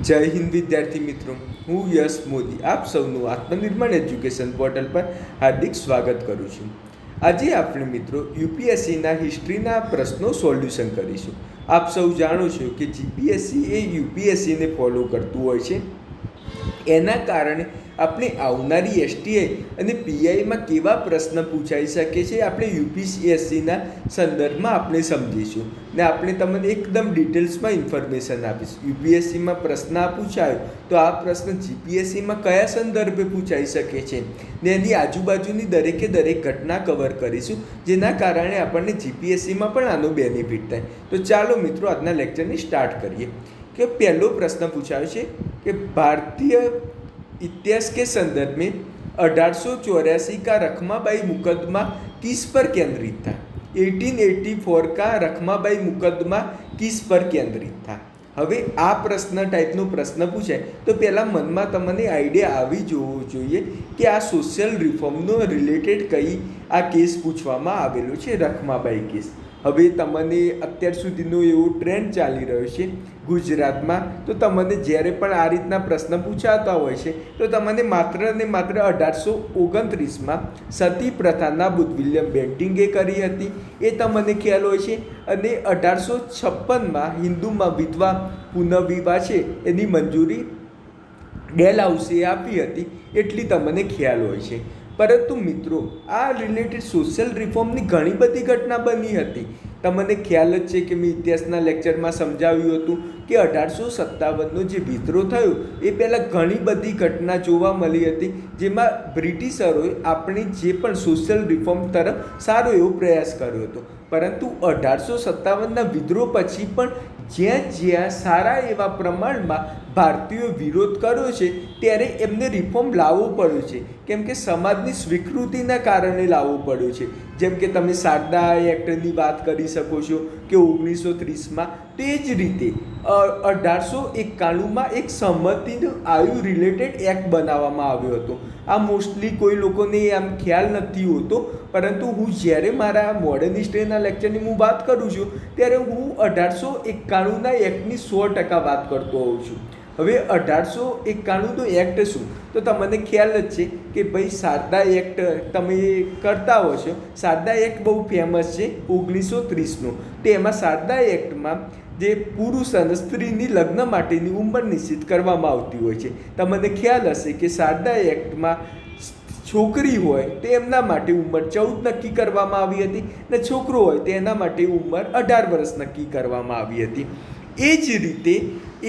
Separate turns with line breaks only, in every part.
જય હિન્દ વિદ્યાર્થી મિત્રો, હું યશ મોદી આપ સૌનું આત્મનિર્માણ એજ્યુકેશન પોર્ટલ પર હાર્દિક સ્વાગત કરું છું. આજે આપણે મિત્રો યુપીએસસીના હિસ્ટ્રીના પ્રશ્નો સોલ્યુશન કરીશું. આપ સૌ જાણો છો કે જીપીએસસી એ યુપીએસસીને ફોલો કરતું હોય છે. એના કારણે આપણે આવનારી એસટીઆઈ અને પીઆઈમાં કેવા પ્રશ્ન પૂછાઈ શકે છે આપણે યુપીએસસીના સંદર્ભમાં આપણે સમજીશું ને આપણે તમને એકદમ ડિટેલ્સમાં ઇન્ફોર્મેશન આપીશું. યુપીએસસીમાં પ્રશ્ન પૂછાયો તો આ પ્રશ્ન જીપીએસસીમાં કયા સંદર્ભે પૂછાઈ શકે છે ને એની આજુબાજુની દરેકે દરેક ઘટના કવર કરીશું, જેના કારણે આપણને જીપીએસસીમાં પણ આનો બેનિફિટ થાય. તો ચાલો મિત્રો આજના લેક્ચરને સ્ટાર્ટ કરીએ. कि पहलो प्रश्न पूछा है कि भारतीय इतिहास के संदर्भ में 1884 का रखमाबाई मुकदमा किस पर केंद्रित था. 1884 का रखमाबाई मुकदमा किस पर केंद्रित था. હવે આ પ્રશ્ન ટાઈપનો પ્રશ્ન પૂછાય તો પહેલાં મનમાં તમને આઈડિયા આવી જવો જોઈએ કે આ સોશિયલ રિફોર્મનો રિલેટેડ કઈ આ કેસ પૂછવામાં આવેલો છે, રખમાબાઈ કેસ. હવે તમને અત્યાર સુધીનો એવો ટ્રેન્ડ ચાલી રહ્યો છે ગુજરાતમાં, તો તમને જ્યારે પણ આ રીતના પ્રશ્ન પૂછાતા હોય છે તો તમને માત્ર ને માત્ર 1829માં સતી પ્રથા નાબૂદ વિલિયમ બેન્ટિંગે કરી હતી એ તમને ખ્યાલ હોય છે, અને 1856માં હિન્દુમાં વિધવા પુનર્વિવાહ છે એની મંજૂરી ડેલ હાઉસે આપી હતી એટલી તમને ખ્યાલ હોય છે. પરંતુ મિત્રો આ રિલેટેડ સોશિયલ રિફોર્મની ઘણી બધી ઘટના બની હતી. તમને ખ્યાલ જ છે કે મેં ઇતિહાસના લેક્ચરમાં સમજાવ્યું હતું કે 1857નો જે વિદ્રોહ થયો એ પહેલાં ઘણી બધી ઘટના જોવા મળી હતી, જેમાં બ્રિટિશરોએ આપણી જે પણ સોશિયલ રિફોર્મ તરફ સારો એવો પ્રયાસ કર્યો હતો. પરંતુ 1857ના વિદ્રોહ પછી પણ જ્યાં જ્યાં સારા એવા પ્રમાણમાં ભારતીયો વિરોધ કર્યો છે ત્યારે એમને રિફોર્મ લાવવો પડ્યો છે, કેમ કે સમાજની સ્વીકૃતિના કારણે લાવવો પડ્યો છે. જેમ કે તમે શારદા એક્ટની વાત કરી શકો છો કે 1930માં, તે જ રીતે 1891માં એક સંમતિનો આયુ રિલેટેડ એક્ટ બનાવવામાં આવ્યો હતો. આ મોસ્ટલી કોઈ લોકોને આમ ખ્યાલ નથી હોતો, પરંતુ હું જ્યારે મારા મોડર્ન હિસ્ટ્રીના લેક્ચરની હું વાત કરું છું ત્યારે હું 1891ના એક્ટની 100% વાત કરતો હોઉં છું. હવે 1891નો એક્ટ શું, તો તમને ખ્યાલ જ છે કે ભાઈ શારદા એક્ટ તમે કરતા હો છો. શારદા એક્ટ બહુ ફેમસ છે 1930નો. તો એમાં શારદા એક્ટમાં જે પુરુષ અને સ્ત્રીની લગ્ન માટેની ઉંમર નિશ્ચિત કરવામાં આવતી હોય છે. તમને ખ્યાલ હશે કે શારદા એક્ટમાં છોકરી હોય તો એમના માટે ઉંમર 14 નક્કી કરવામાં આવી હતી, ને છોકરો હોય તો એના માટે ઉંમર 18 વર્ષ નક્કી કરવામાં આવી હતી. એ જ રીતે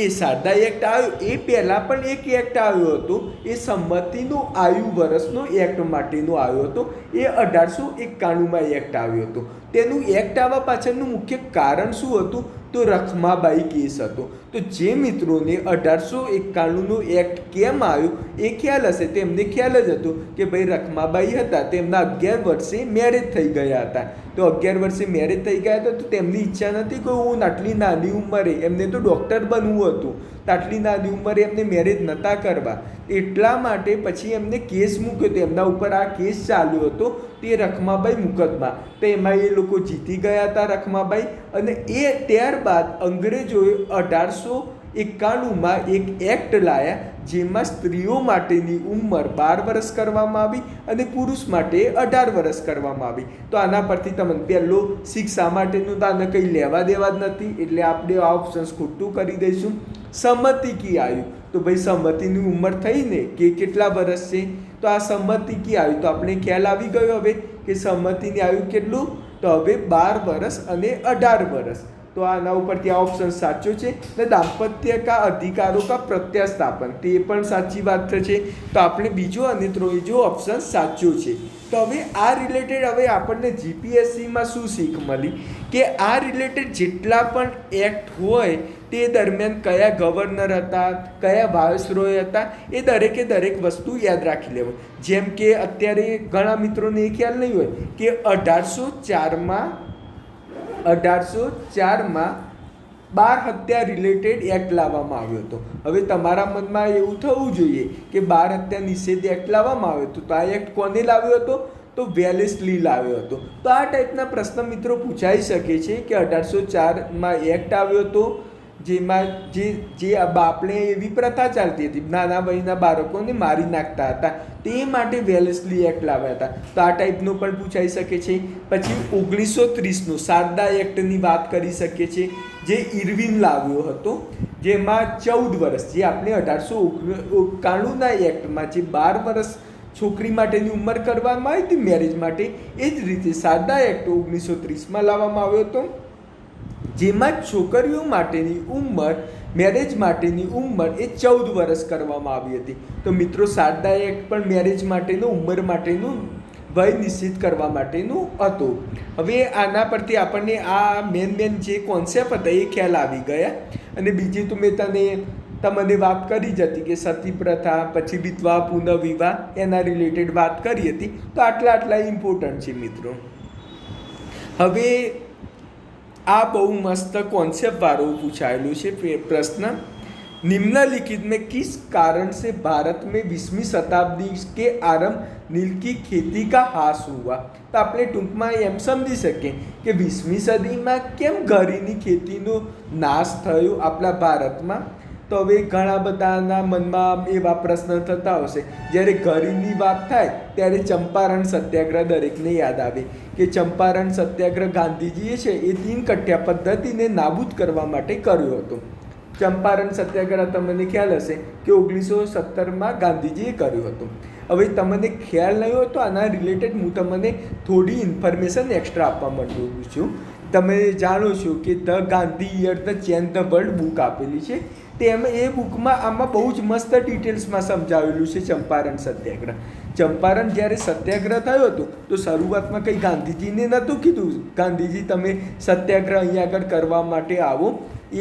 એ શારદા એક્ટ આવ્યો એ પહેલાં પણ એક એક્ટ આવ્યો હતો, એ સંમતિનો આયુ વર્ષનો એક્ટ માટેનો આવ્યો હતો. એ 1891માં એક્ટ આવ્યો હતો. તેનું એક્ટ આવવા પાછળનું મુખ્ય કારણ શું હતું, તો રખમાબાઈ કેસ હતો. તો જે મિત્રોને 1891નો એક્ટ કેમ આવ્યો એ ખ્યાલ હશે, તેમને ખ્યાલ જ હતો કે ભાઈ રખમાબાઈ હતા, તેમના 11 વર્ષે મેરેજ થઈ ગયા હતા. તો 11 વર્ષે મેરેજ થઈ ગયા હતા તો તેમની ઈચ્છા નથી કે હું આટલી નાની ઉંમરે, એમને તો ડૉક્ટર બનવું હતું, તો આટલી નાની ઉંમરે એમને મેરેજ નહોતા કરવા. એટલા માટે પછી એમને કેસ મૂક્યો હતો, એમના ઉપર આ કેસ ચાલ્યો હતો, તે રખમાબાઈ મુકદમા. તો એમાં એ લોકો જીતી ગયા હતા રખમાબાઈ, અને એ ત્યારબાદ અંગ્રેજોએ 1891માં એક એક્ટ લાવ્યા જેમાં સ્ત્રીઓ માટેની ઉંમર 12 વર્ષ કરવામાં આવી અને પુરુષ માટે 18 વર્ષ કરવામાં આવી. તો આના પરથી તમને પહેલો શિક્ષા માટેનું તો આને કંઈ લેવા દેવા જ નથી, એટલે આપણે આ ઓપ્શન્સ ખોટું કરી દઈશું. સંમતિ કી આયુ, તો ભાઈ સંમતિની ઉંમર થઈને કે કેટલા વર્ષ છે, તો આ સંમતિ કી આયુ તો આપણે ખ્યાલ આવી ગયો હવે કે સંમતિની આયુ કેટલું, તો હવે 12 વર્ષ અને 18 વર્ષ. તો આના ઉપરથી આ ઓપ્શન સાચો છે. ને દાંપત્ય કા અધિકારો કા પ્રત્યાસ્થાપન, તે પણ સાચી વાત છે. તો આપણે બીજો અને ત્રીજો ઓપ્શન સાચો છે. તો હવે આ રિલેટેડ હવે આપણને જીપીએસસીમાં શું શીખ મળી કે આ રિલેટેડ જેટલા પણ એક્ટ હોય તે દરમિયાન કયા ગવર્નર હતા, કયા વાઇસરોય હતા, એ દરેકે દરેક વસ્તુ યાદ રાખી લેવું. જેમ કે અત્યારે ઘણા મિત્રોને એ ખ્યાલ નહીં હોય કે 1804માં બાળ હત્યા રિલેટેડ એક્ટ લાવવામાં આવ્યો હતો. હવે તમારા મનમાં એવું થવું જોઈએ કે બાળ હત્યા નિષેધ એક્ટ લાવવામાં આવ્યો હતો, તો આ એક્ટ કોને લાવ્યો હતો, તો વેલેસ્લી લાવ્યો હતો. તો આ ટાઈપના પ્રશ્ન મિત્રો પૂછાઈ શકે છે કે 1804માં એક્ટ આવ્યો હતો જેમાં જે આપણે એવી પ્રથા ચાલતી હતી, નાના વયના બાળકોને મારી નાખતા હતા, તે માટે વેલેસ્લી એક્ટ લાવ્યા હતા. તો આ ટાઈપનું પણ પૂછાઈ શકે છે. પછી 1930નું શારદા એક્ટની વાત કરી શકીએ છીએ, જે ઇરવિન લાવ્યો હતો, જેમાં 14 વર્ષ, જે આપણે 1891ના એક્ટમાં જે 12 વર્ષ છોકરી માટેની ઉંમર કરવામાં આવી હતી મેરેજ માટે, એ જ રીતે શારદા એક્ટ 1930માં લાવવામાં આવ્યો હતો, જેમાં છોકરીઓ માટેની ઉંમર, મેરેજ માટેની ઉંમર એ 14 વર્ષ કરવામાં આવી હતી. તો મિત્રો શારદા એક્ટ પણ મેરેજ માટેનું, ઉંમર માટેનું વય નિશ્ચિત કરવા માટેનું હતું. હવે આના પરથી આપણને આ મેન જે કોન્સેપ્ટ હતા એ ખ્યાલ આવી ગયા. અને બીજી તો મેં તમને વાત કરી જ હતી કે સતી પ્રથા, પછી વિધવા પુનઃવિવાહ, એના રિલેટેડ વાત કરી હતી. તો આટલા ઇમ્પોર્ટન્ટ છે મિત્રો. હવે આ બહુ મસ્ત કોન્सेप्ट वालों पूछाएलू છે प्रश्न, निम्नलिखित में किस कारण से भारत में 20वीं शताब्दी के आरंभ नील की खेती का हास हुआ. तो આપણે ટૂંકમાં એમ સમજી શકીએ કે 20મી સદીમાં કેમ ઘરીની ખેતીનો નાશ થયો આપણા ભારતમાં. તો હવે ઘણા બધાના મનમાં એવા પ્રશ્ન થતા હશે. જ્યારે ઘરીની વાત થાય ત્યારે ચંપારણ સત્યાગ્રહ દરેકને યાદ આવે કે ચંપારણ સત્યાગ્રહ ગાંધીજીએ છે એ તીન કટ્યા પદ્ધતિને નાબૂદ કરવા માટે કર્યો હતો. ચંપારણ સત્યાગ્રહ તમને ખ્યાલ હશે કે 1917માં ગાંધીજીએ કર્યો હતો. હવે તમને ખ્યાલ નહીં હોય તો આના રિલેટેડ હું તમને થોડી ઇન્ફોર્મેશન એક્સ્ટ્રા આપવા માંગુ છું. તમે જાણો છો કે the Gandhi year the change the world book આપેલી છે. એ બુકમાં આમાં બહુ જ મસ્ત ડિટેલ્સમાં સમજાવેલું છે ચંપારણ સત્યાગ્રહ. ચંપારણ જ્યારે સત્યાગ્રહ થયો હતો તો શરૂઆતમાં કંઈ ગાંધીજીને નહોતું કીધું ગાંધીજી તમે સત્યાગ્રહ અહીંયા આગળ કરવા માટે આવો.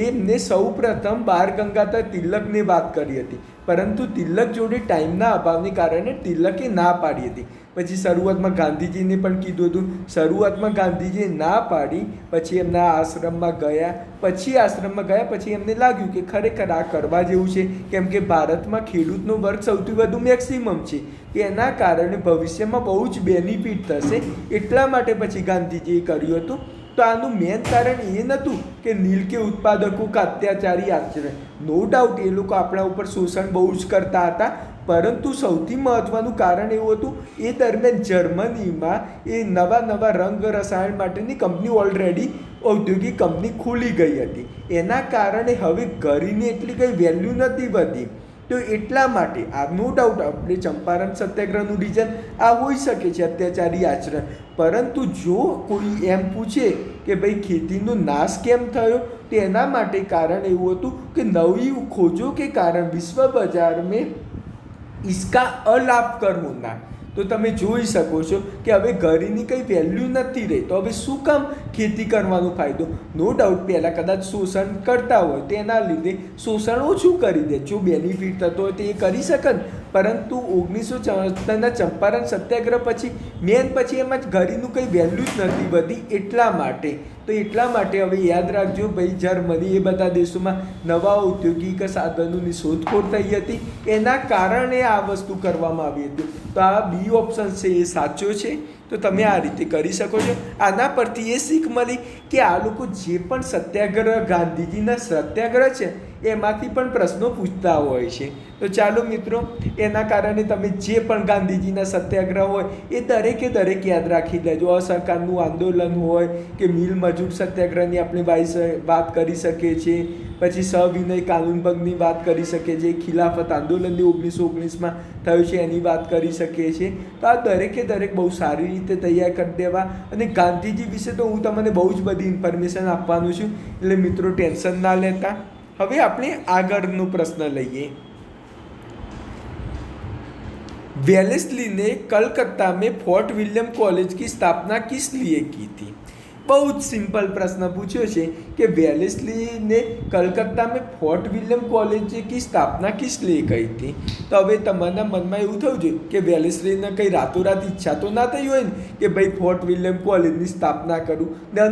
એમને સૌ પ્રથમ બાળ ગંગાધર તિલકને વાત કરી હતી, પરંતુ તિલક જોડે ટાઈમના અભાવને કારણે તિલકે ના પાડી હતી. પછી શરૂઆતમાં ગાંધીજીને પણ કીધું હતું. શરૂઆતમાં ગાંધીજીએ ના પાડી, પછી એમના આશ્રમમાં ગયા. પછી એમને લાગ્યું કે ખરેખર આ કરવા જેવું છે, કેમ કે ભારતમાં ખેડૂતનો વર્ગ સૌથી વધુ મેક્સિમમ છે, એના કારણે ભવિષ્યમાં બહુ જ બેનિફિટ થશે. એટલા માટે પછી ગાંધીજીએ કર્યું હતું. તો આનું મેન કારણ એ નહોતું કે નીલ કે ઉત્પાદકો કા અત્યાચારી આચરણ. નો ડાઉટ એ લોકો આપણા ઉપર શોષણ બહુ જ કરતા હતા, પરંતુ સૌથી મહત્ત્વનું કારણ એવું હતું એ દરમિયાન જર્મનીમાં એ નવા રંગ રસાયણ માટેની કંપની ઓલરેડી ઔદ્યોગિક કંપની ખુલી ગઈ હતી. એના કારણે હવે ઘરીની એટલી કંઈ વેલ્યુ નથી વધી. તો એટલા માટે આ નો ડાઉટ આપણે ચંપારણ સત્યાગ્રહનું રીઝન આ હોઈ શકે છે, અત્યાચારી આચરણ. પરંતુ જો કોઈ એમ પૂછે કે ભાઈ ખેતીનો નાશ કેમ થયો, તો એના માટે કારણ એવું હતું કે નવી ખોજો કે કારણ વિશ્વ બજાર મેં इसका અલાભ કરવો ના. તો તમે જોઈ શકો છો કે હવે ઘરીની કંઈ વેલ્યુ નથી રહી. તો હવે શું કામ ખેતી કરવાનો ફાયદો? નો ડાઉટ પહેલાં કદાચ શોષણ કરતા હોય તેના લીધે શોષણ ઓછું કરી દે. જો બેનિફિટ થતો હોય તો એ કરી શકે, પરંતુ 1974ના ચંપારણ સત્યાગ્રહ પછી એમાં જ ઘરીનું કંઈ વેલ્યુ જ નથી વધી. એટલા માટે હવે યાદ રાખજો ભાઈ, જર્મની એ બધા દેશોમાં નવા ઔદ્યોગિક સાધનોની શોધખોળ થઈ હતી, એના કારણે આ વસ્તુ કરવામાં આવી હતી. તો આ બી ઓપ્શન છે એ સાચો છે. તો તમે આ રીતે કરી શકો છો. આના પરથી એ શીખ મળી કે આ લોકો જે પણ સત્યાગ્રહ, ગાંધીજીના સત્યાગ્રહ છે, એમાંથી પણ પ્રશ્નો પૂછતા હોય છે. તો ચાલો મિત્રો, એના કારણે તમે જે પણ ગાંધીજીના સત્યાગ્રહ હોય એ દરેક યાદ રાખી લેજો. અસહકારનું આંદોલન હોય કે મિલ મજૂર સત્યાગ્રહની આપણે વાત કરી શકીએ છીએ, પછી સવિનય કાનૂનભંગની વાત કરી શકીએ છીએ, ખિલાફત આંદોલનની 1919માં થયું છે એની વાત કરી શકીએ છીએ. તો આ દરેક બહુ સારી રીતે તૈયાર કરી દેવા. અને ગાંધીજી વિશે તો હું તમને બહુ જ બધી ઇન્ફોર્મેશન આપવાનું છું, એટલે મિત્રો ટેન્શન ના લેતા. હવે આપણે આગળનો પ્રશ્ન લઈએ. वेलेस्ली ने कलकत्ता में फोर्ट विलियम कॉलेज की स्थापना किस लिए की थी? બહુ જ સિમ્પલ પ્રશ્ન પૂછ્યો છે કે વેલેસ્લીને કલકત્તામાં ફોર્ટ વિલિયમ કોલેજ की स्थापना किस लिए की थी. તો હવે તમારા મનમાં એવું થયું છે કે વેલેસ્લીને કંઈ રાતોરાત ઈચ્છા તો ના થઈ હોય ને કે ભાઈ ફોર્ટ વિલિયમ કોલેજની સ્થાપના કરું. ને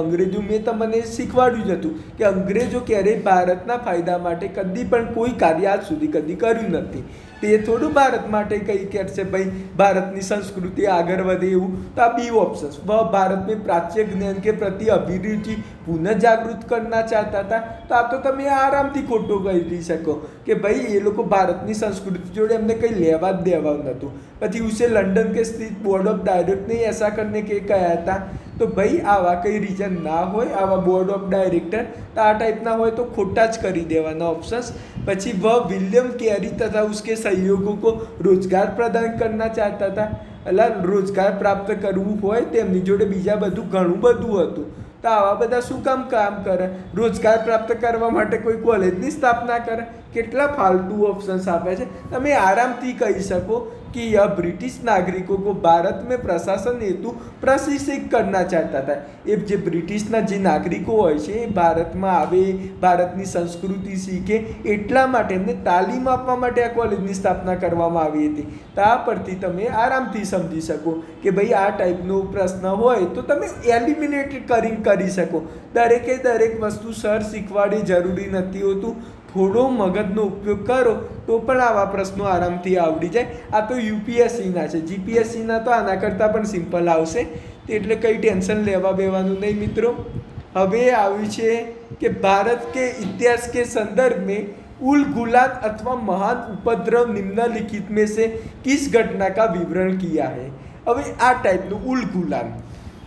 અંગ્રેજો મેં તમને શીખવાડ્યું જ હતું કે અંગ્રેજો ક્યારેય ભારતના ફાયદા માટે કદી પણ કોઈ કાર્ય આજ સુધી કદી કર્યું નથી. તે થોડું ભારત માટે કંઈ કહેશે ભાઈ ભારતની સંસ્કૃતિ આગળ વધે એવું. તો આ બી ઓપ્શન્સ, ભારત में प्राच्य राष्ट्रीय ज्ञान के प्रति अभिरुचि पुनः जागृत करना चाहता था। तो आ तो તમે આરામથી ખોટું કહી શકો કે ભાઈ એ લોકો ભારતની संस्कृति जोड़े એમને કંઈ લેવા જ દેવા નહોતું। પછી उसे लंदन के स्थित बोर्ड ऑफ डायरेक्टर ने ऐसा करने के कहा था। तो भाई आवा कई रीजन ना हो, आवा बोर्ड ऑफ डायरेक्टर तो आ टाइपना हो तो खोटा ज करी देवाना ऑप्शंस। પછી वह विलियम कैरी तथा उसके सहयोगों को रोजगार प्रदान करना चाहता था। એટલે રોજગાર પ્રાપ્ત કરવું હોય તેમની જોડે બીજા બધું ઘણું બધું હતું। તો આવા બધા શું કામ કરે? રોજગાર પ્રાપ્ત કરવા માટે કોઈ કોલેજની સ્થાપના કરે? કેટલા ફાલતુ ઓપ્શન્સ આપે છે। તમે આરામથી કહી શકો कि यह ब्रिटिश नागरिकों को भारत में प्रशासन हेतु प्रशिक्षित करना चाहता था। ये जो ब्रिटिशना जे नागरिको होय छे भारत में आवे, भारतनी संस्कृति शीखे एटला माटे एमने तालीम आपवा माटे आ कॉलेजनी स्थापना करवामां आवी हती। तो आ परथी तमे आरामथी समजी शको कि भाई आ टाइपनो प्रश्न होय तो तमे एलिमिनेट करी शको। दरेके दरेक वस्तु सर शीखवाड़ी जरूरी नथी होतुं। थोड़ो मगजनो उपयोग करो तो पण आवा प्रश्नों आरामथी आवड़ी जाए। आ तो यूपीएससीना छे, जीपीएससीना तो आना करता पण सिंपल आवशे, एटले कई टेन्शन लेवा बेवानुं नहीं मित्रों। हवे आव्युं छे कि भारत के इतिहास के संदर्भ में उल गुलान अथवा महान उपद्रव निम्नलिखित में से किस घटना का विवरण किया है। हवे आ टाइपनो उल गुलान,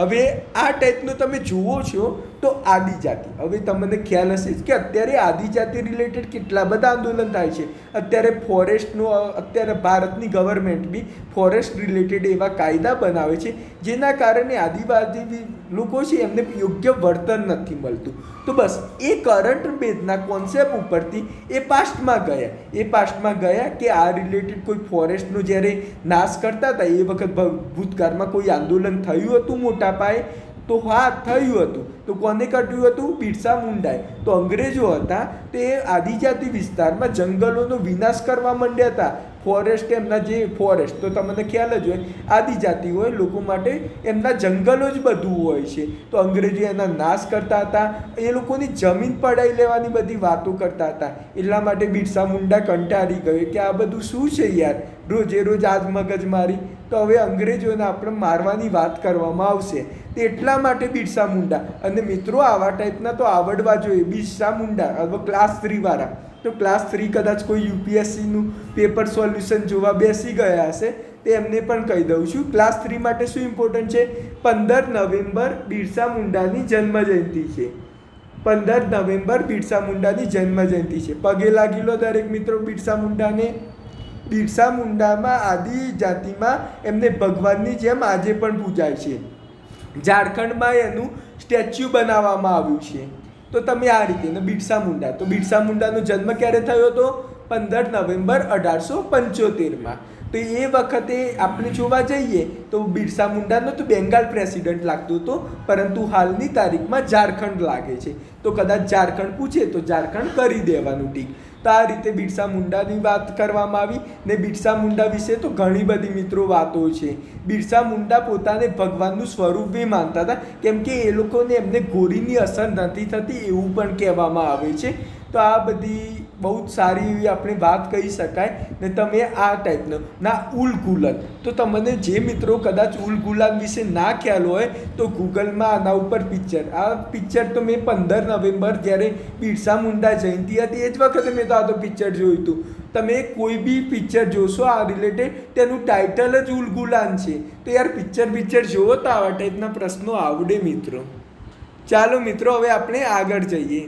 हवे आ टाइपनो तमे जुओ छो तो आदिजाति। हवे तमने ख्याल हशे कि अत्यारे आदिजाति रिलेटेड કેટલા બધા આંદોલન થાય છે। અત્યારે ફોરેસ્ટનો અત્યારે ભારતની ગવર્મેન્ટ બી ફોરેસ્ટ રિલેટેડ એવા કાયદા બનાવે છે જેના કારણે આદિવાસી લોકો છે એમને યોગ્ય વળતર નથી મળતું। તો બસ એ કરંટ બેઝના કોન્સેપ્ટ ઉપરથી એ પાસ્ટમાં ગયા કે આ રિલેટેડ કોઈ ફોરેસ્ટનો જ્યારે નાશ કરતા હતા એ વખત ભૂતકાળમાં કોઈ આંદોલન થયું હતું મોટા પાયે? तो हाँ थयुं हतुं। तो कोने कर्युं हतुं? बिरसा मुंडाए। तो अंग्रेजो हता ते आदिजाति विस्तारमां जंगलोनो विनाश करवा मांड्या हता। फॉरेस्ट एमना जे फॉरेस्ट तो तमने ख्याल ज होय आदिजाति होय लोको माटे एमना जंगलो ज बधुं होय छे। तो अंग्रेजो एना नाश करता हता, ए लोकोनी जमीन पडाई लेवानी बधी वातो करता हता। એટલા માટે બિરસા મુંડા કંટાળી ગયો કે આ બધું શું છે યાર, રોજે રોજ આજ મગજમારી। તો હવે અંગ્રેજોને આપણે મારવાની વાત કરવામાં આવશે। તો એટલા માટે બિરસા મુંડા અને મિત્રો આવા ટાઈપના તો આવડવા જોઈએ। બિરસા મુંડા હવે ક્લાસ 3 વાળા તો ક્લાસ 3 કદાચ કોઈ યુપીએસસીનું પેપર સોલ્યુશન જોવા બેસી ગયા હશે તો એમને પણ કહી દઉં છું ક્લાસ 3 માટે શું ઇમ્પોર્ટન્ટ છે। 15 નવેમ્બર બિરસા મુંડાની જન્મજયંતિ છે। 15 નવેમ્બર બિરસા મુંડાની જન્મજયંતિ છે। પગે લાગી લો દરેક મિત્રો બિરસા મુંડાને। બિરસા મુંડામાં આદિજાતિમાં એમને ભગવાનની જેમ આજે પણ પૂજાય છે। ઝારખંડમાં એનું સ્ટેચ્યુ બનાવવામાં આવ્યું છે। તો તમે આ રીતે બિરસા મુંડા, તો બિરસા મુંડાનો જન્મ ક્યારે થયો હતો? 15 નવેમ્બર 1875માં। તો એ વખતે આપણે જોવા જઈએ તો બિરસા મુંડાનો તો બેંગાલ પ્રેસિડેન્ટ લાગતો હતો, પરંતુ હાલની તારીખમાં ઝારખંડ લાગે છે। તો કદાચ ઝારખંડ પૂછે તો ઝારખંડ કરી દેવાનું ઠીક। તો આ રીતે બિરસા મુંડાની વાત કરવામાં આવી ને બિરસા મુંડા વિશે તો ઘણી બધી મિત્રો વાતો છે। બિરસા મુંડા પોતાને ભગવાનનું સ્વરૂપ બી માનતા હતા કેમ કે એ લોકોને એમને ગોળીની અસર નથી થતી એવું પણ કહેવામાં આવે છે। તો આ બધી બહુ જ સારી એવી આપણે વાત કહી શકાય। ને તમે આ ટાઈપનો ના ઉલ ગુલાન, તો તમને જે મિત્રો કદાચ ઉલ ગુલાન વિશે ના ખ્યાલ હોય તો ગૂગલમાં આના ઉપર પિક્ચર, આ પિક્ચર તો મેં 15 નવેમ્બર જ્યારે બિરસા મુંડા જયંતિ હતી એ જ વખતે મેં તો આ તો પિક્ચર જોયું હતું। તમે કોઈ બી પિક્ચર જોશો આ રિલેટેડ તેનું ટાઇટલ જ ઉલ ગુલાન છે। તો યાર પિક્ચર જોવો તો આવા ટાઈપના પ્રશ્નો આવડે મિત્રો। ચાલો મિત્રો હવે આપણે આગળ જઈએ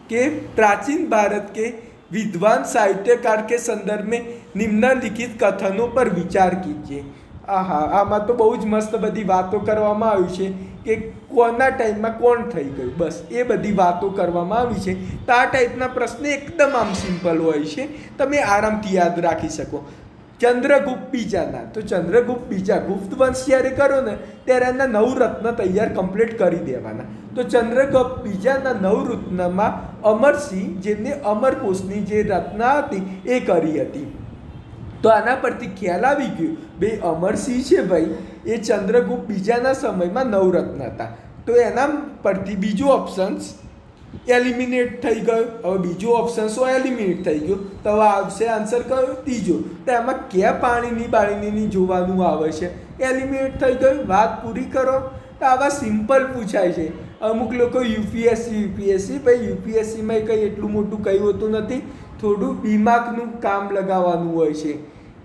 कि प्राचीन भारत के विद्वान साहित्यकार के संदर्भ में निम्नलिखित कथनों पर विचार कीजिए। आहा आमा तो बहुत ज मस्त बधी वातो करवामां आवी छे कि कोना टाइममां कोण थई गयुं, बस ए बधी वातो करवामां आवी छे। तो आ टाइपना प्रश्न एकदम आम सिंपल होय छे, तमे आरामथी याद राखी शको। चंद्रगुप्त बीजाना, तो चंद्रगुप्त बीजा गुप्त वंश જ્યારે કરો ને ત્યારે એના 9 રત્ન તૈયાર કમ્પ્લીટ કરી દેવાના। તો ચંદ્રગુપ્ત બીજાના 9 રત્નમાં અમરસિંહ જેમને અમરકોશની જે રચના હતી એ કરી હતી। તો આના પરથી ખ્યાલ આવી ગયો બે અમરસિંહ છે ભાઈ એ ચંદ્રગુપ્ત બીજાના સમયમાં 9 રત્ન હતા। તો એના પરથી બીજો ઓપ્શન્સ એલિમિનેટ થઈ ગયો। હવે બીજો ઓપ્શન શું એલિમિનેટ થઈ ગયો તો હવે આવશે આન્સર કયો? ત્રીજો। તો એમાં ક્યાં પાણીની બાળીની જોવાનું આવે છે? એલિમિનેટ થઈ ગયું। વાત પૂરી કરો। તો આવા સિમ્પલ પૂછાય છે. અમુક લોકો યુપીએસસી ભાઈ યુપીએસસીમાં કંઈ એટલું મોટું કંઈ હોતું નથી, થોડું દિમાગનું કામ લગાવવાનું હોય છે.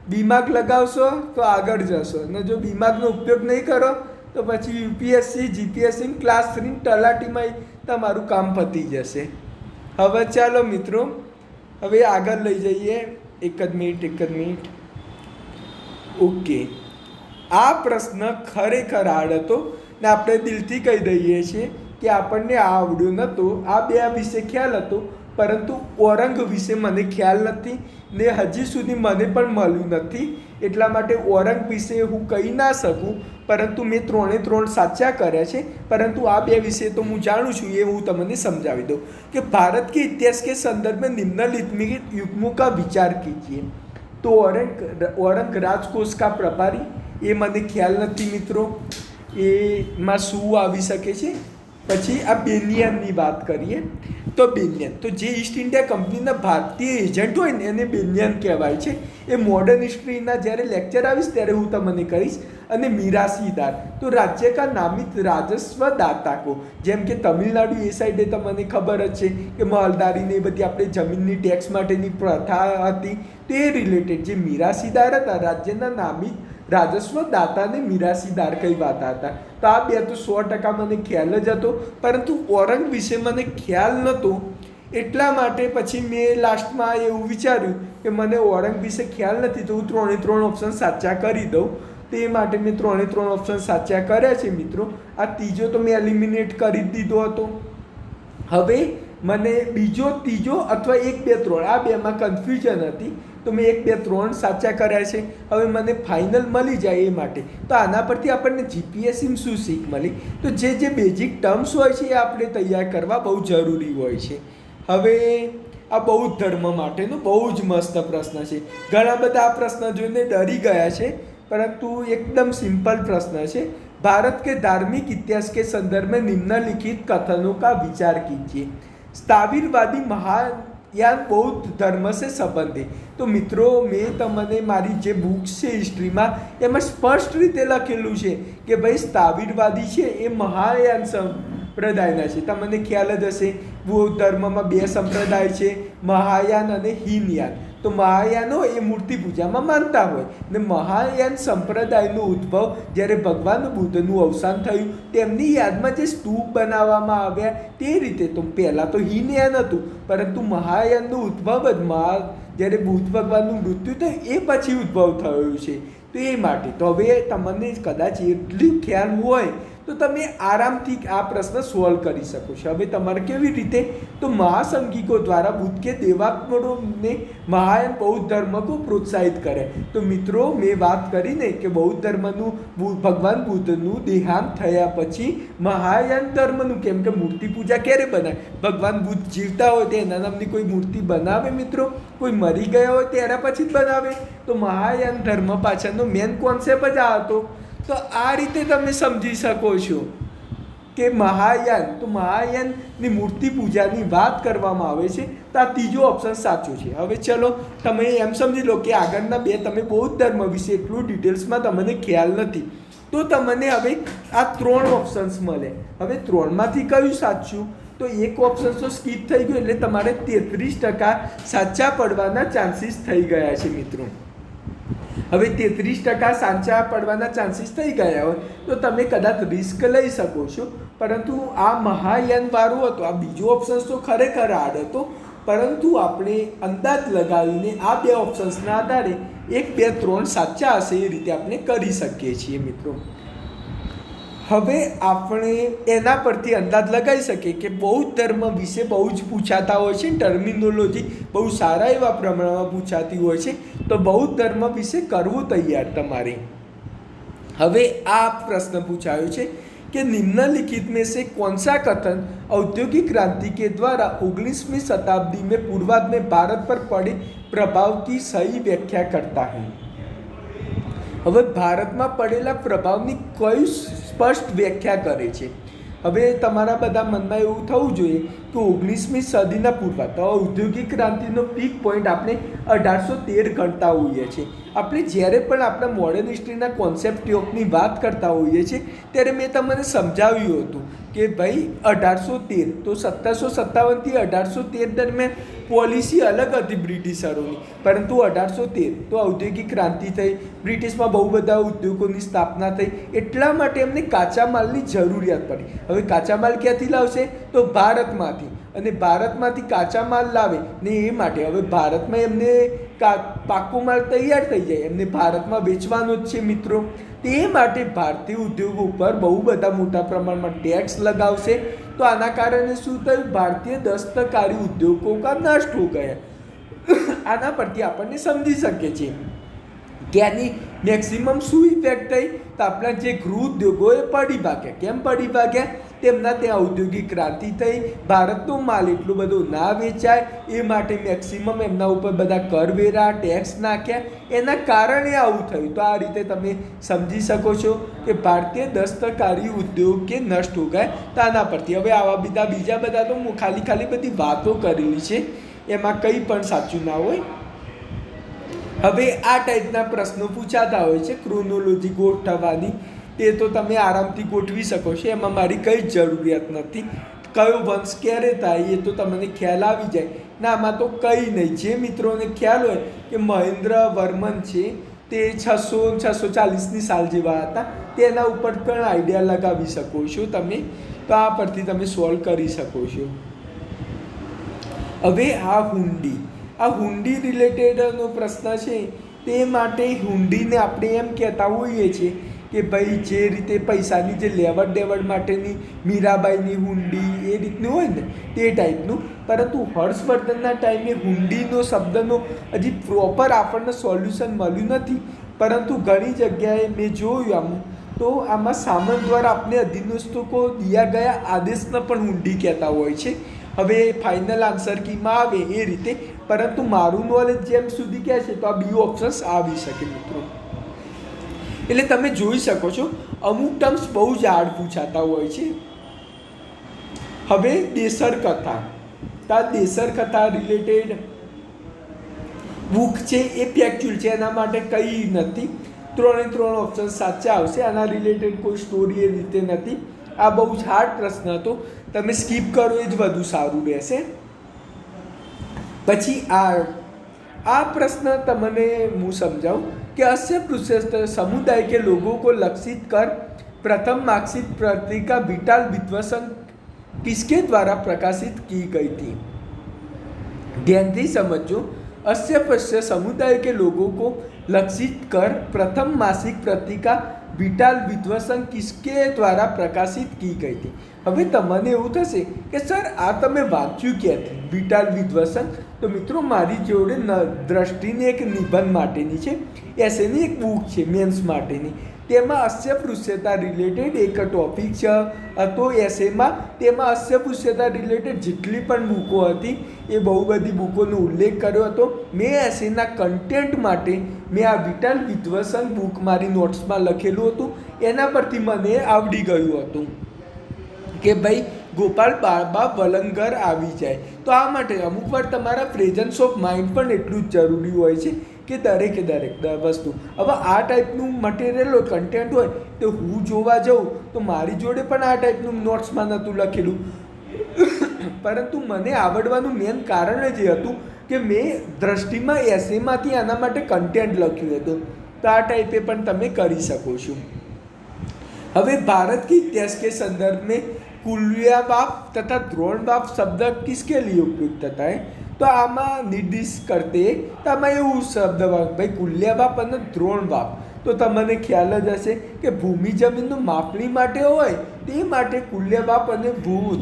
દિમાગ લગાવશો તો આગળ જશો, અને જો દિમાગનો ઉપયોગ નહીં કરો તો પછી યુપીએસસી જીપીએસસી ક્લાસ 3 તલાટીમાં તમારું કામ પતી જશે. હવે ચાલો મિત્રો, હવે આગળ લઈ જઈએ. એક જ મિનિટ. ઓકે, આ પ્રશ્ન ખરેખર હાર્ડ હતો ને આપણે દિલથી કહી દઈએ છીએ કે આપણને આ આવડ્યું નહોતું. આ બે વિશે ખ્યાલ હતો, પરંતુ ઓરંગ વિશે મને ખ્યાલ નથી ને હજી સુધી મને પણ મળ્યું નથી. એટલા માટે ઓરંગ વિશે હું કહી ના શકું, પરંતુ મેં 3 સાચા કર્યા છે. પરંતુ આ બે વિશે તો હું જાણું છું, એ હું તમને સમજાવી દઉં કે ભારત કે इतिहास के संदर्भ में निम्नलिखित युग्मों का विचार कीजिए. તો ઓરંગ રાજકોષ કા પ્રભારી, એ મને ખ્યાલ નથી મિત્રો, એમાં શું આવી શકે છે. પછી આ બેનિયનની વાત કરીએ તો બેનિયન, તો જે ઈસ્ટ ઇન્ડિયા કંપનીના ભારતીય એજન્ટ હોય ને એને બેનિયન કહેવાય છે. એ મોડર્ન હિસ્ટ્રીના જ્યારે લેક્ચર આવીશ ત્યારે હું તમને કહીશ. અને મીરાસીદાર, તો રાજ્ય કા નામિત રાજસ્વ દાતા કો, જેમ કે તમિલનાડુ એ સાઈડે તમને ખબર જ છે કે માલદારીને એ બધી આપણે જમીનની ટેક્સ માટેની પ્રથા હતી, તે રિલેટેડ જે મીરાસીદાર હતા રાજ્યના નામિત રાજસ્વ દાતાને મીરાસીદાર કહેવાતા હતા. તો આ બે તો 100% મને ખ્યાલ જ હતો, પરંતુ ઓરંગ વિશે મને ખ્યાલ નહોતો. એટલા માટે પછી મેં લાસ્ટમાં એવું વિચાર્યું કે મને ઓરંગ વિશે ખ્યાલ નથી, તો હું 3 ઓપ્શન સાચા કરી દઉં. તે માટે મેં 3 ઓપ્શન સાચા કર્યા છે મિત્રો. આ ત્રીજો તો મેં એલિમિનેટ કરી જ દીધો હતો. હવે મને બીજો, ત્રીજો અથવા 1, 2, 3 આ બેમાં કન્ફ્યુઝન હતી, તો મેં 1, 2, 3 સાચા કર્યા છે. હવે મને ફાઇનલ મળી જાય એ માટે. તો આના પરથી આપણને જીપીએસસીમાં શું શીખ મળી, તો જે બેઝિક ટર્મ્સ હોય છે એ આપણે તૈયાર કરવા બહુ જરૂરી હોય છે. હવે આ બૌદ્ધ ધર્મ માટેનો બહુ જ મસ્ત પ્રશ્ન છે. ઘણા બધા આ પ્રશ્ન જોઈને ડરી ગયા છે, પરંતુ એકદમ સિंपल प्रश्न है. भारत के धार्मिक इतिहास के संदर्भ में निम्नलिखित कथनों का विचार कीजिए. स्थाविरवादी महायान बौद्ध धर्म से संबंधित. तो मित्रों, मैं तमने मारी जे बुक्स છે હિસ્ટ્રીમાં એમાં સ્પષ્ટ રીતે લખેલું છે કે ભાઈ સ્થાવિરવાદી છે એ મહાયાન સંપ્રદાયના છે. તમને ખ્યાલ જ હશે બૌદ્ધ ધર્મમાં 2 સંપ્રદાય છે, મહાયાન અને હીનયાન. તો મહાયાનો એ મૂર્તિ પૂજામાં માનતા હોય ને મહાયાન સંપ્રદાયનો ઉદ્ભવ જ્યારે ભગવાન બુદ્ધનું અવસાન થયું તેમની યાદમાં જે સ્તૂપ બનાવવામાં આવ્યા તે રીતે. તો પહેલાં તો હીનયાન હતું, પરંતુ મહાયાનનો ઉદ્ભવ જ જ્યારે બુદ્ધ ભગવાનનું મૃત્યુ થયું એ પછી ઉદ્ભવ થયો છે. તો એ માટે તો હવે તમને કદાચ એટલું ખ્યાલ હોય તો તમે આરામથી આ પ્રશ્ન સોલ્વ કરી શકો છો. હવે તમારે કેવી રીતે, તો महासंघिको द्वारा बुद्ध के देवात्मों ने महायान बौद्ध धर्म को प्रोत्साहित करे. तो मित्रों, मैं बात करी ने कि बौद्ध धर्मનું ભગવાન બુદ્ધનું દેહાંત થયા પછી મહાયાન ધર્મનું, કેમ કે મૂર્તિ પૂજા ક્યારે બનાવે, ભગવાન બુદ્ધ જીવતા હોય તો એના નામની કોઈ મૂર્તિ બનાવે મિત્રો, કોઈ મરી ગયા હોય ત્યારે પછી જ બનાવે. તો મહાયાન ધર્મ પાછળનો મેન કોન્સેપ્ટ જ આ હતો. તો આ રીતે તમે સમજી શકો છો કે મહાયાન, તો મહાયાનની મૂર્તિ પૂજાની વાત કરવામાં આવે છે. તો આ ત્રીજો ઓપ્શન સાચો છે. હવે ચલો તમે એમ સમજી લો કે આગળના બે તમે બૌદ્ધ ધર્મ વિશે એટલું ડિટેલ્સમાં તમને ખ્યાલ નથી, તો તમને હવે આ 3 ઓપ્શન્સ મળે. હવે 3માંથી કયું સાચું, તો એક ઓપ્શન તો સ્કીપ થઈ ગયો, એટલે તમારે 33% સાચા પડવાના ચાન્સીસ થઈ ગયા છે મિત્રો. હવે 33% સાચા પડવાના ચાન્સીસ થઈ ગયા હોય તો તમે કદાચ રિસ્ક લઈ શકો છો. પરંતુ આ મહાયાનવાળું હતું, આ બીજો ઓપ્શન તો ખરેખર હાર્ડ હતો, પરંતુ આપણે અંદાજ લગાવીને આ 2 ઓપ્શન્સના આધારે 1, 2, 3 સાચા હશે એ રીતે આપણે કરી શકીએ છીએ મિત્રો. હવે આપણે એના પરથી અંદાજ લગાવી શકીએ કે બૌદ્ધ ધર્મ વિશે બહુ જ પૂછાતા હોય છે, ટર્મિનોલોજી બહુ સારા એવા પ્રમાણમાં પૂછાતી હોય છે. તો બૌદ્ધ ધર્મ વિશે કરવું તૈયાર તમારે. હવે આ પ્રશ્ન પૂછાયો છે कि निम्नलिखित में से कौन सा कथन औद्योगिक क्रांति के द्वारा 19वीं शताब्दी में पूर्वार्ध में भारत पर पड़े प्रभाव की सही व्याख्या करता है. હવે ભારતમાં પડેલા પ્રભાવની કઈ સ્પષ્ટ વ્યાખ્યા કરે છે. હવે તમારા બધા મનમાં એવું થવું જોઈએ કે 19મી સદીના પૂર્વ તો ઔદ્યોગિક ક્રાંતિનો પીક પોઈન્ટ આપણે 1813 ગણતા હોઈએ છીએ. આપણે જ્યારે પણ આપણા મોડર્ન હિસ્ટ્રીના કોન્સેપ્ટ યોગની વાત કરતા હોઈએ છીએ ત્યારે મેં તમને સમજાવ્યું હતું કે ભાઈ 1813 તો 1757થી 1813 દરમિયાન પોલિસી અલગ હતી બ્રિટિશરોની, પરંતુ 1813 તો ઔદ્યોગિક ક્રાંતિ થઈ, બ્રિટિશમાં બહુ બધા ઉદ્યોગોની સ્થાપના થઈ, એટલા માટે એમને કાચા માલની જરૂરિયાત પડી. હવે કાચા માલ ક્યાંથી લાવશે? તો ભારતમાંથી, અને ભારતમાંથી કાચા માલ લાવે ને એ માટે હવે ભારતમાં એમને પાકો માલ તૈયાર થઈ જાય, એમને ભારતમાં વેચવાનો જ છે મિત્રો. તે માટે ભારતીય ઉદ્યોગો ઉપર બહુ બધા મોટા પ્રમાણમાં ટેક્સ લગાવશે. તો આના કારણે શું થયું? ભારતીય દસ્તકારી ઉદ્યોગો કા નષ્ટ હો ગયા. આના પરથી આપણને સમજી શકીએ છીએ કે આની મેક્સિમમ શું ઇફેક્ટ થઈ? તો આપણા જે ગૃહ ઉદ્યોગો એ પડી ભાગ્યા. કેમ પડી ભાગ્યા? તેમના ત્યાં ઔદ્યોગિક ક્રાંતિ થઈ, ભારતનો માલ એટલો બધો ના વેચાય એ માટે મેક્સિમમ એમના ઉપર બધા કરવેરા ટેક્સ નાખ્યા, એના કારણે આવું થયું. તો આ રીતે તમે સમજી શકો છો કે ભારતીય દસ્તકારી ઉદ્યોગ કે નષ્ટ હો ગયા. તો આના પરથી હવે આવા બીજા બધા તો ખાલી બધી વાતો કરેલી છે, એમાં કંઈ પણ સાચું ના હોય. હવે આ ટાઈપના પ્રશ્નો પૂછાતા હોય છે ક્રોનોલોજી ગોઠવવાની, તે તો તમે આરામથી ગોઠવી શકો છો, એમાં મારી કંઈ જ જરૂરિયાત નથી. કયો વંશ ક્યારે થાય એ તો તમને ખ્યાલ આવી જાય. ના, આમાં તો કંઈ નહીં. જે મિત્રોને ખ્યાલ હોય કે મહેન્દ્ર વર્મન છે તે 640ની સાલ જેવા હતા, તેના ઉપર પણ આઈડિયા લગાવી શકો છો તમે. તો આ પરથી તમે સોલ્વ કરી શકો છો. હવે આ હુંડી રિલેટેડનો પ્રશ્ન છે, તે માટે હુંડીને આપણે એમ કહેતા હોઈએ છીએ કે ભાઈ જે રીતે પૈસાની જે લેવડ દેવડ માટેની મીરાબાઈની હુંડી એ રીતનું હોય ને તે ટાઈપનું. પરંતુ હર્ષવર્ધનના ટાઈમે હુંડીનો શબ્દનો હજી પ્રોપર આપણને સોલ્યુશન મળ્યું નથી, પરંતુ ઘણી જગ્યાએ મેં જોયું આમ તો આમાં સામાન દ્વારા આપણે અધીનસ્થકો દિયા ગયા આદેશને પણ હુંડી કહેતા હોય છે. હવે ફાઇનલ આન્સર કીમાં આવે એ રીતે, પરંતુ મારું નોલેજ જેમ સુધી કહે છે તો આ બી ઓપ્શન્સ આવી શકે મિત્રો. એટલે તમે જોઈ શકો છો અમુક ટર્મ્સ બહુ જ હાર્ડ પૂછાતા હોય છે. હવે દેશર કથા રિલેટેડ બુક છે એ ફેક્ચ્યુઅલ છે, એના માટે કંઈ નથી. 3 ઓપ્શન સાચા આવશે. આના રિલેટેડ કોઈ સ્ટોરી એ રીતે નથી. આ બહુ જ હાર્ડ પ્રશ્ન હતો, તમે સ્કીપ કરો એ જ વધુ સારું રહેશે. પછી આ પ્રશ્ન તમને હું સમજાવું कि अस्य पृष्ठ समुदाय के लोगों को लक्षित कर प्रथम मार्क्सिस्ट पत्रिका विटाल विध्वंसन किसके द्वारा प्रकाशित की गई थी? ध्यान से समझो. अस्य पृष्ठ समुदाय के लोगों को लक्षित कर प्रथम मासिक पत्रिका विटाल विध्वंसन किसके द्वारा प्रकाशित की गई थी? હવે તમને એવું થશે કે સર આ તમે વાંચ્યું ક્યાંથી વિટાલ વિધ્વંસન? તો મિત્રો મારી જોડે દ્રષ્ટિની એક નિબંધ માટેની છે, એસેની એક બુક છે મેન્સ માટેની, તેમાં અસ્યપૃશ્યતા રિલેટેડ એક ટોપિક છે હતો એસેમાં. તેમાં અસ્યપૃશ્યતા રિલેટેડ જેટલી પણ બુકો હતી એ બહુ બધી બુકોનો ઉલ્લેખ કર્યો હતો. મેં એસેના કન્ટેન્ટ માટે મેં આ વિટાલ વિધ્વંસન બુક મારી નોટ્સમાં લખેલું હતું, એના પરથી મને આવડી ગયું હતું કે ભાઈ ગોપાલ બાબા વલંગર આવી જાય. તો આ માટે અમુક વાર તમારા પ્રેઝન્સ ઓફ માઇન્ડ પણ એટલું જ જરૂરી હોય છે કે દરેકે દરેક વસ્તુ. હવે આ ટાઈપનું મટીરિયલ હોય, કન્ટેન્ટ હોય, તો હું જોવા જાઉં તો મારી જોડે પણ આ ટાઈપનું નોટ્સમાં નહોતું લખેલું, પરંતુ મને આવડવાનું મેન કારણ જ એ હતું કે મેં દ્રષ્ટિમાં એસેમાંથી આના માટે કન્ટેન્ટ લખ્યું હતું. તો આ ટાઈપે પણ તમે કરી શકો છો. હવે ભારત के इतिहास के संदर्भ में कुल्यबाप तथा द्रोणबाप शब्द किसके लिए उपयुक्त થતા है? તો આમાં નિર્દેશ કરતે તો આમાં એવું શબ્દ ભાઈ કુલ્યાબાપ અને દ્રોણબાપ. તો તમને ખ્યાલ જ હશે કે ભૂમિ જમીનનું માપણી માટે હોય તે માટે કુલ્યબાપ અને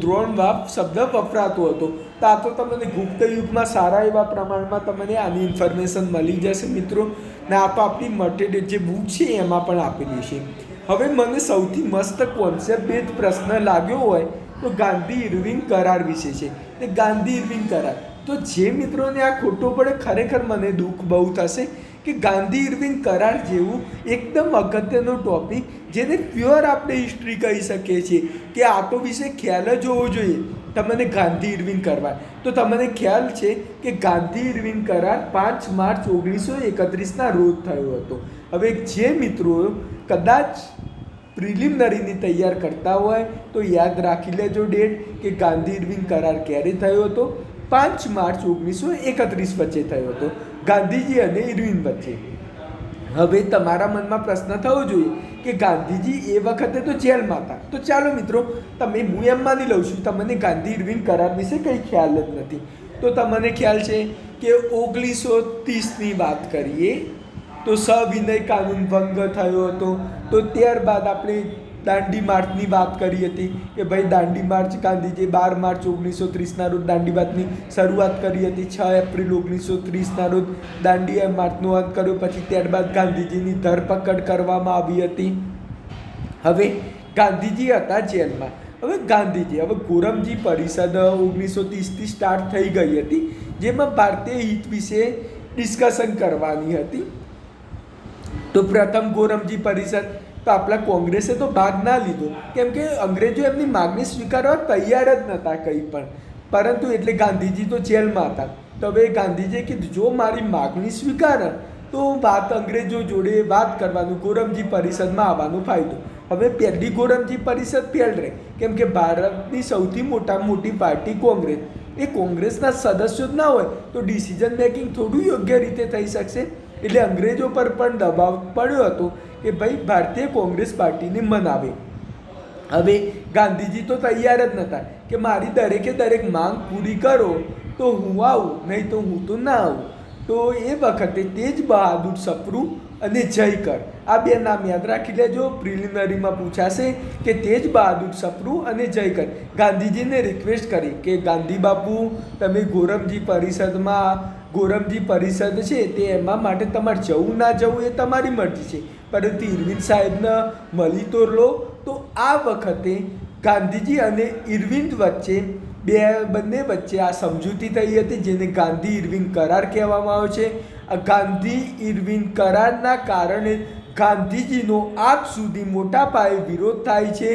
દ્રોણબાપ શબ્દ વપરાતો હતો. તો આ તો તમને ગુપ્ત યુગમાં સારા એવા પ્રમાણમાં તમને આની ઇન્ફોર્મેશન મળી જશે મિત્રો. ને આ તો આપણી મટીરિયલ જે બુક છે એમાં પણ આપેલી છે. હવે મને સૌથી મસ્ત કોન્સેપ્ટ બેઝ પ્રશ્ન લાગ્યો હોય તો ગાંધી ઇરવિન કરાર વિશે છે. તે ગાંધી ઇરવિન કરાર, તો જે મિત્રોને આ ખોટો પડે ખરેખર મને દુઃખ બહુ થશે કે ગાંધી ઇરવિન કરાર જેવું એકદમ અગત્યનો ટોપિક જેને પ્યોર આપણે હિસ્ટ્રી કહી શકીએ છીએ કે આ તો વિશે ખ્યાલ જ હોવો જોઈએ તમને ગાંધી ઇરવિન કરાર. તો તમને ખ્યાલ છે કે ગાંધી ઇરવિન કરાર 5 માર્ચ 1931ના રોજ થયો હતો. હવે જે મિત્રો કદાચ પ્રિલિમિનરીની તૈયાર કરતા હોય તો યાદ રાખી લેજો ડેટ કે ગાંધી ઇરવિન કરાર ક્યારે થયો હતો. 5 માર્ચ 1931 વચ્ચે થયો હતો ગાંધીજી અને ઇરવિન વચ્ચે. હવે તમારા મનમાં પ્રશ્ન થવો જોઈએ કે ગાંધીજી એ વખતે તો જેલમાં હતા. તો ચાલો મિત્રો હું એમ માની લઉં છું તમને ગાંધી ઇરવિન કરાર વિશે કંઈ ખ્યાલ જ નથી. તો તમને ખ્યાલ છે કે 1930ની વાત કરીએ તો સવિનય કાનૂન ભંગ થયો હતો. તો ત્યારબાદ આપણે દાંડી માર્ચની વાત કરી હતી કે ભાઈ દાંડી માર્ચ ગાંધીજીએ 12 માર્ચ 1930ના રોજ દાંડી માર્ચની શરૂઆત કરી હતી. 6 એપ્રિલ 1930ના રોજ દાંડી માર્ચનો અંત કર્યો. પછી ત્યારબાદ ગાંધીજીની ધરપકડ કરવામાં આવી હતી. હવે ગાંધીજી હતા જેલમાં. હવે ગોરમજી પરિષદ 1930થી સ્ટાર્ટ થઈ ગઈ હતી જેમાં ભારતીય હિત વિશે ડિસ્કશન કરવાની હતી. તો પ્રથમ ગોરમજી પરિષદ તો આપણા કોંગ્રેસે તો ભાગ ના લીધો કેમ કે અંગ્રેજો એમની માગણી સ્વીકારવા તૈયાર જ નહોતા કંઈ પણ. પરંતુ એટલે ગાંધીજી તો જેલમાં હતા. તો હવે ગાંધીજીએ કીધું જો મારી માગણી સ્વીકારે તો અંગ્રેજો જોડે વાત કરવાનું, ગોરમજી પરિષદમાં આવવાનો ફાયદો. હવે પહેલી ગોરમજી પરિષદ ફેલ રહી કેમ કે ભારતની સૌથી મોટી પાર્ટી કોંગ્રેસ. એ કોંગ્રેસના સદસ્યો જ ના હોય તો ડિસિઝન મેકિંગ થોડું યોગ્ય રીતે થઈ શકશે. એટલે અંગ્રેજો પર પણ દબાવ પડ્યો હતો કે ભાઈ ભારતીય કોંગ્રેસ પાર્ટીને મનાવે. હવે ગાંધીજી તો તૈયાર જ નહોતા કે મારી દરેક માંગ પૂરી કરો તો હું આવું, નહીં તો હું તો ના આવું. તો એ વખતે તેજ બહાદુર સપ્રુ અને જયકર આ બે નામ યાદ રાખી લેજો. પ્રિલિમિનરીમાં પૂછાશે કે તેજ બહાદુર સપ્રુ અને જયકર ગાંધીજીને રિક્વેસ્ટ કરી કે ગાંધી બાપુ તમે ગોરમજી પરિષદ છે તે એમાં માટે તમારે જવું ના જવું એ તમારી મરજી છે, પરંતુ ઇરવિન સાહેબને મળી તો લો. તો આ વખતે ગાંધીજી અને ઇરવિન વચ્ચે બંને વચ્ચે આ સમજૂતી થઈ હતી જેને ગાંધી ઇરવિન કરાર કહેવામાં આવે છે. આ ગાંધી ઇરવિન કરારના કારણે ગાંધીજીનો આજ સુધી મોટા પાયે વિરોધ થાય છે.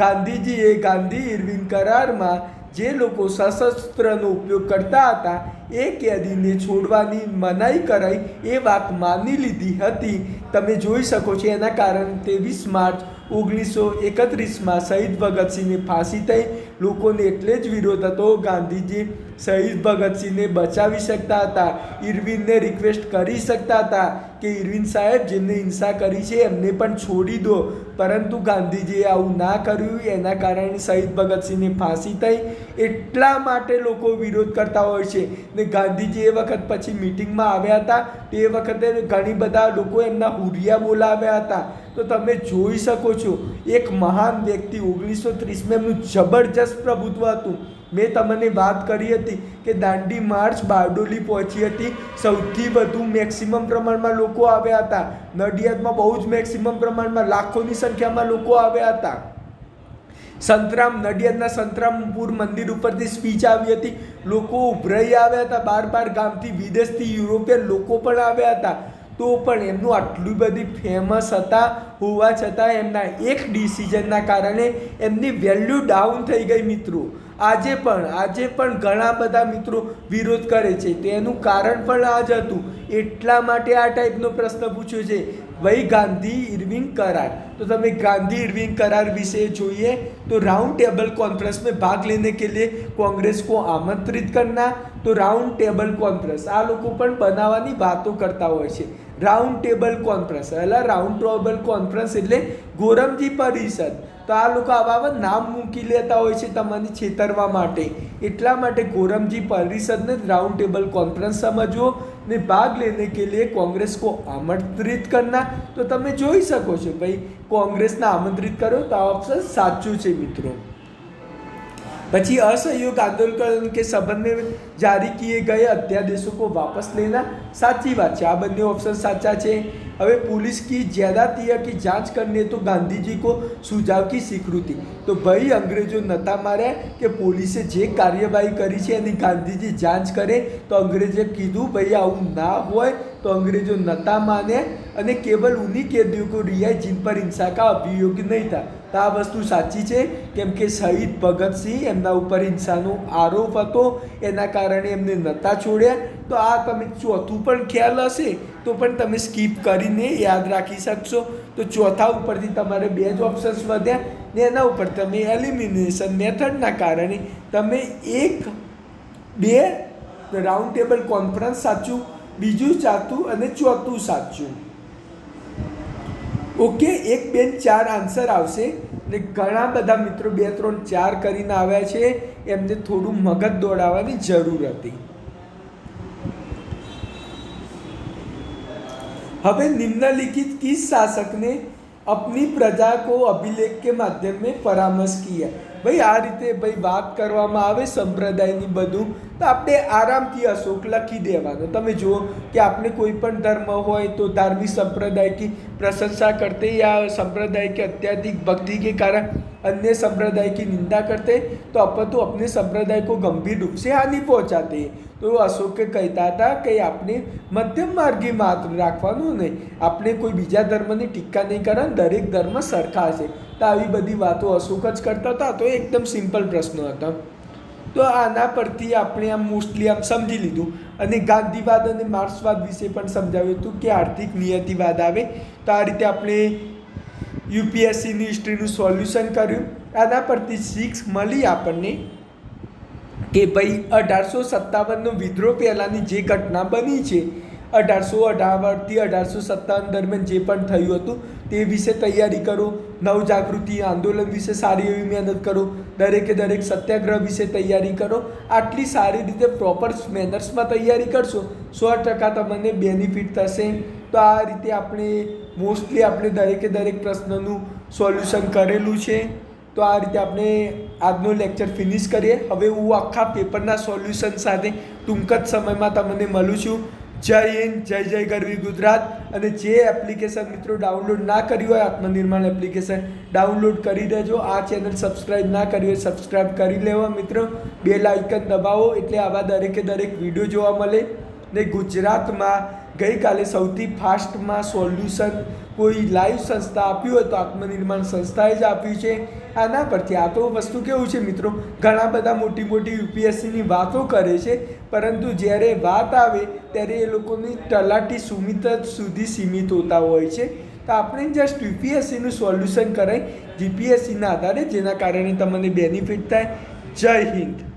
ગાંધીજીએ ગાંધી ઇરવિન કરારમાં જે લોકો સશસ્ત્રનો ઉપયોગ કરતા હતા એ કેદીને છોડવાની મનાઈ કરાઈ એ વાત માની લીધી હતી. તમે જોઈ શકો છો એના કારણે 23 માર્ચ 1931માં શહીદ ભગતસિંહને ફાંસી થઈ. લોકોને એટલે જ વિરોધ હતો. ગાંધીજી શહીદ ભગતસિંહને બચાવી શકતા હતા, ઇરવિનને રિક્વેસ્ટ કરી શકતા હતા કે ઇરવિન સાહેબ જેમને હિંસા કરી છે એમને પણ છોડી દો, પરંતુ ગાંધીજીએ આવું ના કર્યું. એના કારણે શહીદ ભગતસિંહને ફાંસી થઈ. એટલા માટે લોકો વિરોધ કરતા હોય છે. ને ગાંધીજી એ વખત પછી મિટિંગમાં આવ્યા હતા તે વખતે ઘણી બધા લોકો એમના હુરિયા બોલાવ્યા હતા. તો તમે જોઈ શકો છો એક મહાન વ્યક્તિ 1930માં એમનું જબરજસ્ત પ્રભુત્વ હતું. મેં તમને વાત કરી હતી કે દાંડી માર્ચ બારડોલી પહોંચી હતી. સૌથી વધુ મેક્સિમમ પ્રમાણમાં લોકો આવ્યા હતા. નડિયાદમાં બહુ જ મેક્સિમમ પ્રમાણમાં લાખોની સંખ્યામાં લોકો આવ્યા હતા. નડિયાદના સંતરામપુર મંદિર ઉપરથી સ્પીચ આવી હતી. લોકો ઉભરાઈ આવ્યા હતા. 12 ગામથી વિદેશથી યુરોપિયન લોકો પણ આવ્યા હતા. તો પણ એમનું આટલું બધી ફેમસ હતા હોવા છતાં એમના એક ડિસિઝનના કારણે એમની વેલ્યુ ડાઉન થઈ ગઈ મિત્રો. આજે પણ ઘણા બધા મિત્રો વિરોધ કરે છે. તેનું કારણ પણ આ જ હતું. એટલા માટે આ ટાઈપનો પ્રશ્ન પૂછ્યો છે. वही गांधी इरविन करार. तो તમે गांधी इरविन करार विषय જોઈએ तो राउंड टेबल कॉन्फ्रेंस में भाग लेने के लिए कांग्रेस को आमंत्रित करना. तो राउंड टेबल कॉन्फ्रेंस આ લોકો પણ બનાવવાની વાતો કરતા હોય છે. Round table conference round table conference એટલે ગોરમજી પરિષદ. તો આ લોકો આવા નામ મૂકી લેતા હોય છે તમને છેતરવા માટે. એટલા માટે ગોરમજી પરિષદને રાउंड टेबल कॉन्फ्रेंस समझो ने भाग लेने के लिए कांग्रेस को आमंत्रित करना. तो તમે જોઈ શકો છો ભાઈ कांग्रेसને આમંત્રિત કરો તો આ ઓપ્શન સાચું છે મિત્રો. પછી असहयोग आंदोलन के संबंध में जारी किए गए अध्यादेशों को वापस लेना। साची बात है, आ बने ऑप्शन साचा है। હવે पुलिस की ज्यादतिया की जांच करनी तो गांधी जी को सुझाव की स्वीकृति। तो भाई अंग्रेजों नता मार्या कि पुलिसे जे कार्यवाही करी है एनी गांधीजी जांच करे। तो अंग्रेजे कीधु भाई आવું ना होय। तो अंग्रेजों नता माने અને केवल उन्हीं कैदियों को रिहाई जिन पर हिंसा का अभियोग नहीं था। तो आ वस्तु साची है, केम के शहीद भगत सिंह एमना ऊपर हिंसानो आरोप हतो, एना कारणे एमने नता छोड्या। तो आ तमे चौथुं पण ख्याल हशे तो पण तमे स्कीप करीने याद राखी शकशो। तो चौथा उपरथी तमारे बे ज ऑप्शन्स वध्या ने एना उपर तमे एलिमिनेशन मेथडना कारणे तमे एक बे राउंड टेबल कॉन्फरन्स साचुं, बीजું साचुं અને ચોથું साचुं। ओके, 1 2 4 आंसर आवशे ने घणा बधा मित्रों 2 3 4 करीने આવ્યા છે, એમને થોડું મગજ દોડાવવાની જરૂર હતી। હવે निम्नलिखित किस शासक ने अपनी प्रजा को अभिलेख के माध्यम में परामर्श किया। भाई आ रीते भाई बात करवामां आवे संप्रदायनी बधुं तो आपणे आरामथी अशोक लखी देवानो। तमे जुओ कि आपने कोई पण धर्म होय तो धार्मिक संप्रदाय की प्रशंसा करते या संप्रदाय के अत्यधिक भक्ति के कारण अन्य संप्रदाय की निंदा करते तो अपितु अपने संप्रदाय को गंभीर रूप से हानि पहुंचाते। तो अशोक कहता था कि आपने मध्यम मार्गी मात्र राखवानुं नहीं, आपने कोई बीजा धर्मनी टीका नहीं करवानी, दरेक धर्म सरखा छे। तो आवी बधी वातो अशोक ज करता था। तो एकदम सिंपल प्रश्न हतो। तो आना परथी आपणे आम मोस्टली आम समझी लीधुं अने गांधीवाद अने मार्क्सवाद विषे पण समजाव्युं हतुं कि आर्थिक नियतिवाद आवे। तो आ रीते आपणे यूपीएससीनी हिस्ट्रीनुं सोल्यूशन कर्युं। आना परथी सीख मळी आपणने कि भाई 1857 विद्रोह पहलानी जे घटना बनी है 1858 થી 1857 दरमियान जे पण थयुं हतुं ते विषे तैयारी करो। नवजागृति आंदोलन विषे सारी एवी मेहनत करो। दरेके दरेक सत्याग्रह विषे तैयारी करो। आटली सारी रीते प्रॉपर मेनर्स में तैयारी करशो 100% तमने बेनिफिट थशे। तो आ रीते आपणे मोस्टली आपणे दरेके दरेक प्रश्ननुं सोल्यूशन करेलुं छे। तो आ रीते आपणे આજનો લેક્ચર ફિનિશ કરીએ। હવે હું આખા પેપરના સોલ્યુશન સાથે ટૂંક જ સમયમાં તમને મળું છું। જય હિન્દ, જય જય ગરવી ગુજરાત। અને જે એપ્લિકેશન મિત્રો ડાઉનલોડ ના કર્યું હોય આત્મનિર્માણ એપ્લિકેશન ડાઉનલોડ કરી દેજો। આ ચેનલ સબસ્ક્રાઈબ ના કરી હોય સબસ્ક્રાઈબ કરી લેવો મિત્રો। બેલ આઇકન દબાવો એટલે આવા દરેકે દરેક વિડીયો જોવા મળે। ને ગુજરાતમાં ગઈકાલે સૌથી ફાસ્ટમાં સોલ્યુશન કોઈ લાઈવ સંસ્થા આપ્યું હોય તો આત્મનિર્માણ સંસ્થાએ જ આપ્યું છે। આના પરથી આ તો વસ્તુ કેવું છે મિત્રો, ઘણા બધા મોટી મોટી યુપીએસસીની વાતો કરે છે, પરંતુ જ્યારે વાત આવે ત્યારે એ લોકોની તલાટી સુમિત સુધી સીમિત હોતા હોય છે। તો આપણે જસ્ટ યુપીએસસીનું સોલ્યુશન કરાય જીપીએસસીના આધારે, જેના કારણે તમને બેનિફિટ થાય। જય હિન્દ।